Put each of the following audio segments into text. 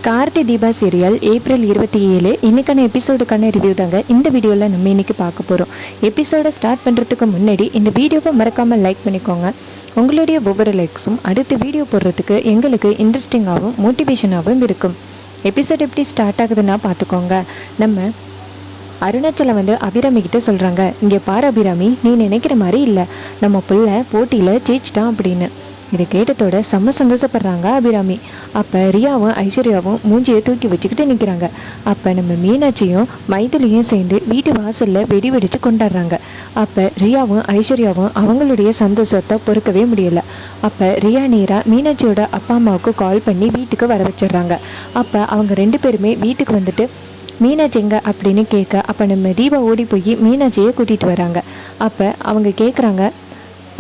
Karthi Deepa serial April 27 இன்னைக்கான எபிசோடுக்கான review தாங்க இந்த வீடியோவில் நம்ம இன்னைக்கு பார்க்க போகிறோம். எபிசோடை ஸ்டார்ட் பண்ணுறதுக்கு முன்னாடி இந்த வீடியோவை மறக்காமல் லைக் பண்ணிக்கோங்க. உங்களுடைய ஒவ்வொரு லைக்ஸும் அடுத்த வீடியோ போடுறதுக்கு எங்களுக்கு இன்ட்ரெஸ்டிங்காகவும் மோட்டிவேஷனாகவும் இருக்கும். எபிசோட் எப்படி ஸ்டார்ட் ஆகுதுன்னா பார்த்துக்கோங்க. நம்ம அருணாச்சலம் அபிராமி கிட்ட சொல்கிறாங்க, இங்கே பாரு அபிராமி, நீ நினைக்கிற மாதிரி இல்லை, நம்ம பிள்ளை போட்டியில் ஜெயிச்சிட்டான் அப்படின்னு. இதை கேட்டதோட செம்ம சந்தோஷப்படுறாங்க அபிராமி. அப்போ ரியாவும் ஐஸ்வர்யாவும் மூஞ்சியை தூக்கி வச்சுக்கிட்டு நிற்கிறாங்க. அப்போ நம்ம மீனாட்சியும் மைதிலியும் சேர்ந்து வீட்டு வாசலில் வெடி வெடித்து கொண்டாடுறாங்க. அப்போ ரியாவும் ஐஸ்வர்யாவும் அவங்களுடைய சந்தோஷத்தை பொறுக்கவே முடியலை. அப்போ ரியா நேராக மீனாட்சியோட அப்பா அம்மாவுக்கு கால் பண்ணி வீட்டுக்கு வர வச்சிடுறாங்க. அப்போ அவங்க ரெண்டு பேருமே வீட்டுக்கு வந்துட்டு மீனாட்சி எங்க அப்படின்னு கேட்க, அப்போ நம்ம தீபா ஓடி போய் மீனாட்சியை கூட்டிகிட்டு வராங்க. அப்போ அவங்க கேட்குறாங்க,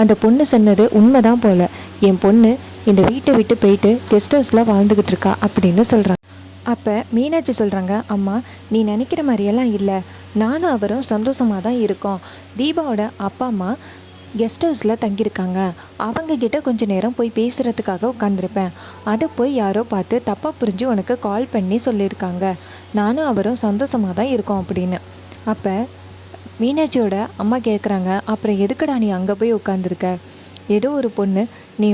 அந்த பொண்ணு சொன்னது உண்மைதான் போல, என் பொண்ணு இந்த வீட்டை விட்டு போயிட்டு கெஸ்ட் ஹவுஸில் வாழ்ந்துக்கிட்டு இருக்கா அப்படின்னு சொல்கிறாங்க. அப்போ மீனாட்சி சொல்கிறாங்க, அம்மா நீ நினைக்கிற மாதிரியெல்லாம் இல்லை, நானும் அவரும் சந்தோஷமாக தான் இருக்கோம். தீபாவோட அப்பா அம்மா கெஸ்ட் ஹவுஸில் தங்கியிருக்காங்க, அவங்கக்கிட்ட கொஞ்சம் நேரம் போய் பேசுகிறதுக்காக உட்காந்துருப்பேன். அதை போய் யாரோ பார்த்து தப்பாக புரிஞ்சு உனக்கு கால் பண்ணி சொல்லியிருக்காங்க, நானும் அவரும் சந்தோஷமாக தான் இருக்கோம் அப்படின்னு. அப்போ மீனாட்சியோட அம்மா கேட்குறாங்க, அப்புறம் எதுக்குடா நீ அங்கே போய் உட்காந்துருக்க? ஏதோ ஒரு பொண்ணு நீ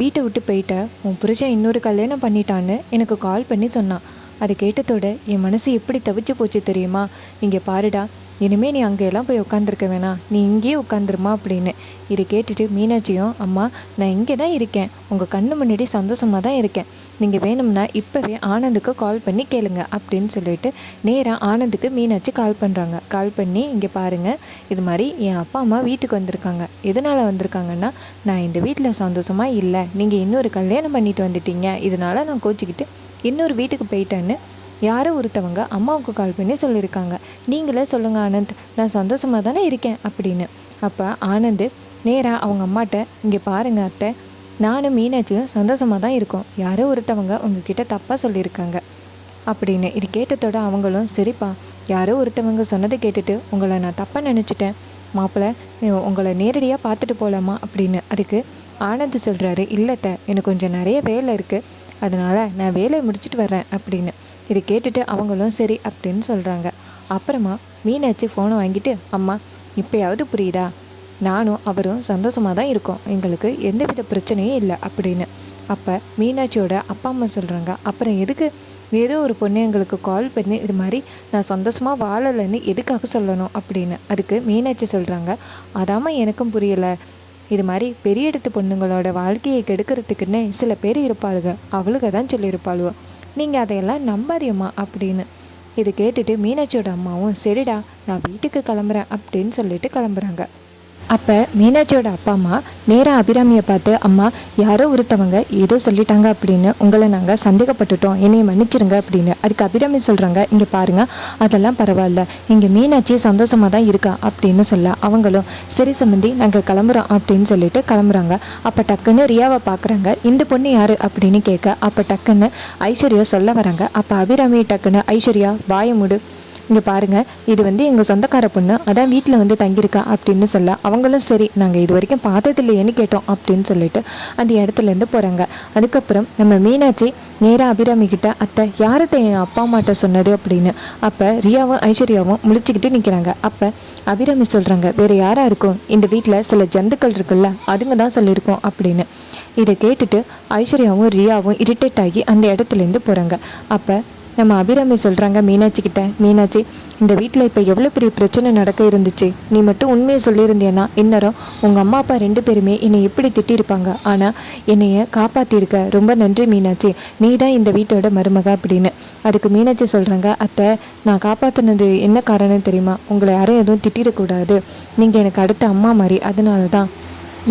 வீட்டை விட்டு போயிட்ட, உன் புருஷன் இன்னொரு கல்யாணம் பண்ணிட்டான்னு எனக்கு கால் பண்ணி சொன்னான். அதை கேட்டதோட என் மனசு எப்படி தவிச்சு போச்சு தெரியுமா? இங்கே பாருடா, இனிமேல் நீ அங்கெல்லாம் போய் உட்காந்துருக்க வேணாம், நீ இங்கேயே உட்காந்துருமா அப்படின்னு. இதை கேட்டுட்டு மீனாட்சியும், அம்மா நான் இங்கே தான் இருக்கேன், உங்கள் கண்ணு முன்னாடி சந்தோஷமாக தான் இருக்கேன், நீங்கள் வேணும்னா இப்போவே ஆனந்துக்கு கால் பண்ணி கேளுங்க அப்படின்னு சொல்லிட்டு நேராக ஆனந்துக்கு மீனாட்சி கால் பண்ணுறாங்க. கால் பண்ணி, இங்கே பாருங்கள், இது மாதிரி என் அப்பா அம்மா வீட்டுக்கு வந்திருக்காங்க. எதனால் வந்திருக்காங்கன்னா, நான் இந்த வீட்டில் சந்தோஷமாக இல்லை, நீங்கள் இன்னொரு கல்யாணம் பண்ணிட்டு வந்துட்டீங்க, இதனால் நான் கோச்சிக்கிட்டு இன்னொரு வீட்டுக்கு போயிட்டேன்னு யாரோ ஒருத்தவங்க அம்மாவுக்கு கால் பண்ணி சொல்லியிருக்காங்க. நீங்களே சொல்லுங்கள் ஆனந்த், நான் சந்தோஷமாக தானே இருக்கேன் அப்படின்னு. அப்போ ஆனந்த் நேராக அவங்க அம்மாட்ட, இங்கே பாருங்கள் அத்தை, நானும் மீனாட்சியும் சந்தோஷமாக தான் இருக்கோம், யாரோ ஒருத்தவங்க உங்ககிட்ட தப்பாக சொல்லியிருக்காங்க அப்படின்னு. இது கேட்டதோட அவங்களும், சரிப்பா, யாரோ ஒருத்தவங்க சொன்னதை கேட்டுட்டு உங்களை நான் தப்பாக நினச்சிட்டேன், மாப்பிள்ளை உங்களை நேரடியாக பார்த்துட்டு போகலாமா அப்படின்னு. அதுக்கு ஆனந்த் சொல்கிறாரு, இல்லைத்த, எனக்கு கொஞ்சம் நிறைய வேலை இருக்குது, அதனால் நான் வேலையை முடிச்சுட்டு வரேன் அப்படின்னு. இதை கேட்டுட்டு அவங்களும் சரி அப்படின்னு சொல்கிறாங்க. அப்புறமா மீனாட்சி ஃபோனை வாங்கிட்டு, அம்மா இப்போயாவது புரியுதா, நானும் அவரும் சந்தோஷமாக தான் இருக்கோம், எங்களுக்கு எந்தவித பிரச்சனையும் இல்லை அப்படின்னு. அப்போ மீனாட்சியோட அப்பா அம்மா சொல்கிறாங்க, அப்புறம் எதுக்கு ஏதோ ஒரு பொண்ணு எங்களுக்கு கால் பண்ணி இது மாதிரி நான் சந்தோஷமாக வாழலைன்னு எதுக்காக சொல்லணும் அப்படின்னு. அதுக்கு மீனாட்சி சொல்கிறாங்க, அதாம்மா எனக்கும் புரியலை, இது மாதிரி பெரிய இடத்து பொண்ணுங்களோட வாழ்க்கையை கெடுக்கிறதுக்குன்னு சில பேர் இருப்பாளுங்க, அவளுக்கு தான் சொல்லியிருப்பாளுவோ, நீங்கள் அதையெல்லாம் நம்பாதியம்மா அப்படின்னு. இது கேட்டுட்டு மீனாட்சியோட அம்மாவும், சரிடா நான் வீட்டுக்கு கிளம்புறேன் அப்படின்னு சொல்லிட்டு கிளம்புறாங்க. அப்போ மீனாட்சியோட அப்பா அம்மா நேராக அபிராமியை பார்த்து, அம்மா யாரோ ஒருத்தவங்க ஏதோ சொல்லிட்டாங்க அப்படின்னு உங்களை நாங்கள் சந்தேகப்பட்டுட்டோம், என்னையை மன்னிச்சிருங்க அப்படின்னு. அதுக்கு அபிராமி சொல்கிறாங்க, இங்கே பாருங்கள், அதெல்லாம் பரவாயில்ல, இங்கே மீனாட்சி சந்தோஷமாக தான் இருக்கா அப்படின்னு சொல்ல அவங்களும், சரி சம்மந்தி நாங்கள் கிளம்புறோம் அப்படின்னு சொல்லிட்டு கிளம்புறாங்க. அப்போ டக்குன்னு ரியாவை பார்க்குறாங்க. இந்த பொண்ணு யார் அப்படின்னு கேட்க, அப்போ டக்குன்னு ஐஸ்வர்யா சொல்ல வராங்க. அப்போ அபிராமி டக்குன்னு, ஐஸ்வர்யா வாயை மூடு, இங்கே பாருங்கள், இது எங்கள் சொந்தக்கார பொண்ணு, அதான் வீட்டில் தங்கியிருக்கா அப்படின்னு சொல்ல அவங்களும், சரி நாங்கள் இது வரைக்கும் பார்த்ததில்லையேன்னு கேட்டோம் அப்படின்னு சொல்லிட்டு அந்த இடத்துலேருந்து போகிறாங்க. அதுக்கப்புறம் நம்ம மீனாட்சி நேராக அபிராமி கிட்ட, அத்தை யார்கிட்ட என் அப்பா அம்மாட்ட சொன்னது அப்படின்னு. அப்போ ரியாவும் ஐஸ்வர்யாவும் முழிச்சுக்கிட்டு நிற்கிறாங்க. அப்போ அபிராமி சொல்கிறாங்க, வேறு யாராக இருக்கும், இந்த வீட்டில் சில ஜந்துக்கள் இருக்குல்ல, அதுங்க தான் சொல்லியிருக்கோம் அப்படின்னு. இதை கேட்டுட்டு ஐஸ்வர்யாவும் ரியாவும் இரிட்டேட் ஆகி அந்த இடத்துலேருந்து போகிறாங்க. அப்போ நம்ம அபிராமி சொல்கிறாங்க மீனாட்சி கிட்ட, மீனாட்சி இந்த வீட்டில் இப்போ எவ்வளோ பெரிய பிரச்சனை நடக்க இருந்துச்சு, நீ மட்டும் உண்மையை சொல்லியிருந்தேன்னா இந்நேரம் உங்கள் அம்மா அப்பா ரெண்டு பேருமே என்னை எப்படி திட்டியிருப்பாங்க, ஆனால் என்னைய காப்பாற்றிருக்க, ரொம்ப நன்றி மீனாட்சி, நீ தான் இந்த வீட்டோட மருமக அப்படின்னு. அதுக்கு மீனாட்சி சொல்கிறாங்க, அத்தை நான் காப்பாற்றினது என்ன காரணம் தெரியுமா, உங்களை யாரும் எதுவும் திட்டிடக்கூடாது, நீங்கள் எனக்கு அடுத்த அம்மா மாதிரி, அதனால தான்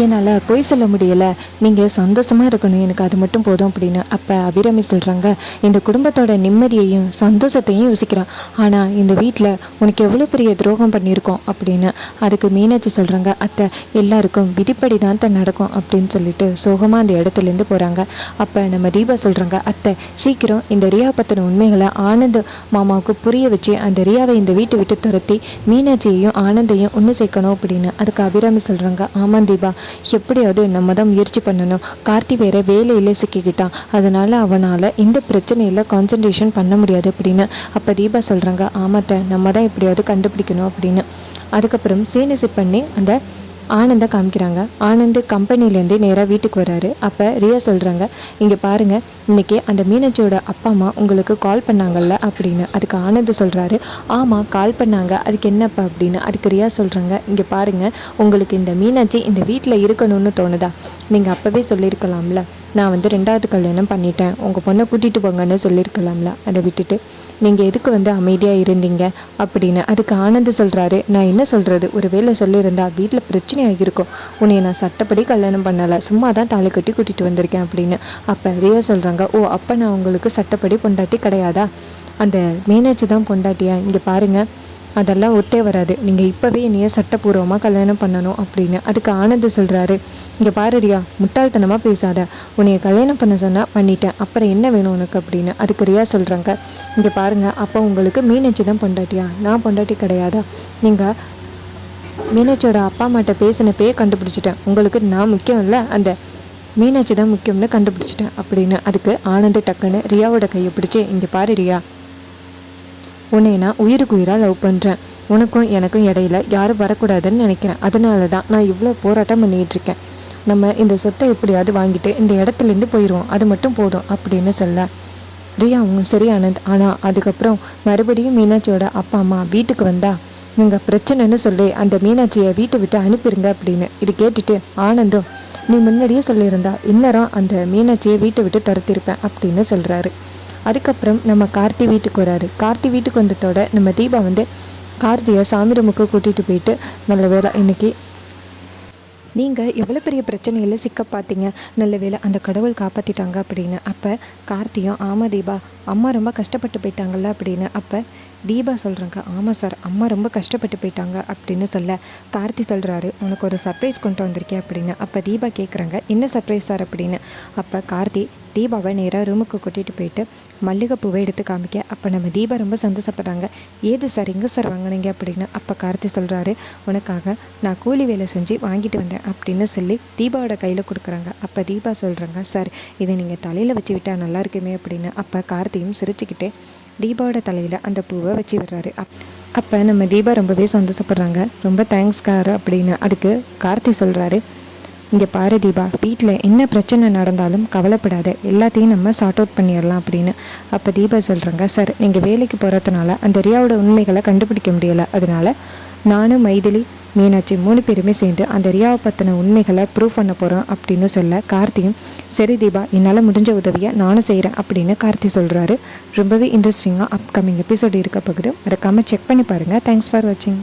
என்னால் போய் சொல்ல முடியலை, நீங்கள் சந்தோஷமாக இருக்கணும், எனக்கு அது மட்டும் போதும் அப்படின்னு. அப்போ அபிராமி சொல்கிறாங்க, இந்த குடும்பத்தோட நிம்மதியையும் சந்தோஷத்தையும் யோசிக்கிறான், ஆனால் இந்த வீட்டில் உனக்கு எவ்வளோ பெரிய துரோகம் பண்ணியிருக்கோம் அப்படின்னு. அதுக்கு மீனாட்சி சொல்கிறாங்க, அத்தை எல்லாருக்கும் விதிப்படி தான் நடக்கும் அப்படின்னு சொல்லிட்டு சோகமாக அந்த இடத்துலேருந்து போகிறாங்க. அப்போ நம்ம தீபா சொல்கிறாங்க, அத்தை சீக்கிரம் இந்த ரியா பற்றின உண்மைகளை ஆனந்த் மாமாவுக்கு புரிய வச்சு அந்த ரியாவை இந்த வீட்டை விட்டு துரத்தி மீனாட்சியையும் ஆனந்தையும் ஒன்று சேர்க்கணும் அப்படின்னு. அதுக்கு அபிராமி சொல்கிறாங்க, ஆமாம் தீபா, எப்படியாவது நம்ம தான் முயற்சி பண்ணணும். கார்த்தி வேறு வேலையில் சிக்கிக்கிட்டான், அதனால் அவனால் இந்த பிரச்சனையில் கான்சன்ட்ரேஷன் பண்ண முடியாது அப்படின்னு. அப்போ தீபா சொல்கிறாங்க, ஆமாத்த நம்ம தான் எப்படியாவது கண்டுபிடிக்கணும் அப்படின்னு. அதுக்கப்புறம் சீனை செட் பண்ணி அந்த ஆனந்தை காமிக்கிறாங்க. ஆனந்த் கம்பெனிலேருந்து நேராக வீட்டுக்கு வராரு. அப்போ ரியா சொல்கிறாங்க, இங்கே பாருங்கள், இன்றைக்கி அந்த மீனாட்சியோட அப்பா அம்மா உங்களுக்கு கால் பண்ணாங்கல்ல அப்படின்னு. அதுக்கு ஆனந்த் சொல்கிறாரு, ஆமாம் கால் பண்ணாங்க, அதுக்கு என்னப்பா அப்படின்னு. அதுக்கு ரியா சொல்கிறாங்க, இங்கே பாருங்கள், உங்களுக்கு இந்த மீனாட்சி இந்த வீட்டில் இருக்கணும்னு தோணுதா? நீங்கள் அப்போவே சொல்லியிருக்கலாம்ல, நான் வந்து 2வது கல்யாணம் பண்ணிட்டேன், உங்கள் பொண்ணை கூட்டிகிட்டு போங்கன்னு சொல்லியிருக்கலாம்ல, அதை விட்டுட்டு நீங்கள் எதுக்கு வந்து அமைதியாக இருந்தீங்க அப்படின்னு. அதுக்கு ஆனந்த் சொல்கிறாரு, நான் என்ன சொல்கிறது, ஒரு வேளை சொல்லியிருந்தா வீட்டில் பிரச்சனை ஆகியிருக்கும், உன்னை நான் சட்டப்படி கல்யாணம் பண்ணலை, சும்மா தான் தாலி கட்டி கூட்டிகிட்டு வந்திருக்கேன் அப்படின்னு. அப்போ ரியா சொல்கிறாங்க, ஓ அப்போ நான் உங்களுக்கு சட்டப்படி பொண்டாட்டி கிடையாதா, அந்த மீனாட்சி தான் பொண்டாட்டியா? இங்கே பாருங்கள், அதெல்லாம் ஒத்தே வராது, நீங்கள் இப்போவே என்னைய சட்டப்பூர்வமாக கல்யாணம் பண்ணணும் அப்படின்னு. அதுக்கு ஆனந்த் சொல்கிறாரு, இங்கே பாரு ரியா, முட்டாள்தனமாக பேசாத, உன்னைய கல்யாணம் பண்ண சொன்னால் பண்ணிட்டேன், அப்புறம் என்ன வேணும் உனக்கு அப்படின்னு. அதுக்கு ரியா சொல்கிறாங்க, இங்கே பாருங்கள், அப்போ உங்களுக்கு மீனாட்சி தான் பொண்டாட்டியா? நான் பொண்டாட்டி கிடையாதா? நீங்கள் மீனாட்சியோட அப்பா அம்மாட்ட பேசினப்பே கண்டுபிடிச்சிட்டேன், உங்களுக்கு நான் முக்கியம் இல்லை, அந்த மீனாட்சி தான் முக்கியம்னு கண்டுபிடிச்சிட்டேன் அப்படின்னு. அதுக்கு ஆனந்த் டக்குன்னு ரியாவோட கையை பிடிச்சி, இங்கே பாரு ரியா, உன்னை நான் உயிருக்கு உயிராக லவ் பண்ணுறேன், உனக்கும் எனக்கும் இடையில யாரும் வரக்கூடாதுன்னு நினைக்கிறேன், அதனால தான் நான் இவ்வளோ போராட்டம் பண்ணிகிட்ருக்கேன், நம்ம இந்த சொத்தை எப்படியாவது வாங்கிட்டு இந்த இடத்துலேருந்து போயிடுவோம், அது மட்டும் போதும் அப்படின்னு சொல்ல. ரியா அவங்க சரி ஆனந்த், ஆனால் அதுக்கப்புறம் மறுபடியும் மீனாட்சியோட அப்பா அம்மா வீட்டுக்கு வந்தா நீங்கள் பிரச்சனைன்னு சொல்லி அந்த மீனாட்சியை வீட்டை விட்டு அனுப்பிடுங்க அப்படின்னு. இது கேட்டுட்டு ஆனந்தும், நீ முன்னாடியே சொல்லியிருந்தா இந்நேரம் அந்த மீனாட்சியை வீட்டை விட்டு துரத்திருப்பேன் அப்படின்னு சொல்கிறாரு. அதுக்கப்புறம் நம்ம கார்த்தி வீட்டுக்கு வராரு. கார்த்தி வீட்டுக்கு வந்ததோட நம்ம தீபா வந்து கார்த்தியை சாமி ரூமுக்கு கூட்டிகிட்டு போயிட்டு, நல்ல வேளை இன்னைக்கு நீங்கள் எவ்வளோ பெரிய பிரச்சனையில் சிக்க பார்த்தீங்க, நல்ல வேளை அந்த கடவுள் காப்பாற்றிட்டாங்க அப்படின்னு. அப்போ கார்த்தியும், ஆமாம் தீபா, அம்மா ரொம்ப கஷ்டப்பட்டு போயிட்டாங்கல்ல அப்படின்னு. அப்போ தீபா சொல்கிறாங்க, ஆமாம் சார், அம்மா ரொம்ப கஷ்டப்பட்டு போயிட்டாங்க அப்படின்னு சொல்ல, கார்த்தி சொல்கிறாரு, உனக்கு ஒரு சர்ப்ரைஸ் கொண்டு வந்திருக்கேன் அப்படின்னு. அப்போ தீபா கேட்குறாங்க, என்ன சர்ப்ரைஸ் சார் அப்படின்னு. அப்போ கார்த்தி தீபாவை நேராக ரூமுக்கு கூட்டிகிட்டு போயிட்டு மல்லிகைப்பூவை எடுத்து காமிக்க. அப்போ நம்ம தீபா ரொம்ப சந்தோஷப்படுறாங்க, ஏது சார் எங்கே சார் வாங்கினீங்க அப்படின்னு. அப்போ கார்த்தி சொல்கிறாரு, உனக்காக நான் கூலி வேலை செஞ்சு வாங்கிட்டு வந்தேன் அப்படின்னு சொல்லி தீபாவோட கையில் கொடுக்குறாங்க. அப்போ தீபா சொல்கிறாங்க, சார் இதை நீங்கள் தலையில் வச்சு விட்டால் நல்லா இருக்குமே அப்படின்னு. அப்போ கார்த்தியும் சிரிச்சுக்கிட்டே தீபாவோட தலையில் அந்த பூவை வச்சு விடுறாரு. அப்போ நம்ம தீபா ரொம்பவே சந்தோஷப்படுறாங்க, ரொம்ப தேங்க்ஸ் கார் அப்படின்னு. அதுக்கு கார்த்தி சொல்கிறாரு, இங்கே பாரு தீபா, வீட்டில் என்ன பிரச்சனை நடந்தாலும் கவலைப்படாத, எல்லாத்தையும் நம்ம சார்ட் அவுட் பண்ணிடலாம் அப்படின்னு. அப்போ தீபா சொல்கிறாங்க, சார் நீங்கள் வேலைக்கு போகிறதுனால அந்த ரியாவோட உண்மைகளை கண்டுபிடிக்க முடியலை, அதனால நானும் மைதிலி மீனாட்சி 3 பேருமே சேர்ந்து அந்த ரியாவை பற்றின உண்மைகளை ப்ரூவ் பண்ண போகிறோம் அப்படின்னு சொல்ல, கார்த்தியும் சரி தீபா, என்னால் முடிஞ்ச உதவியை நானும் செய்கிறேன் அப்படின்னு கார்த்தி சொல்கிறாரு. ரொம்பவே இன்ட்ரெஸ்டிங்காக அப்கமிங் எபிசோடு இருக்க போகுது, மறக்காமல் செக் பண்ணி பாருங்கள். தேங்க்ஸ் ஃபார் வாட்சிங்.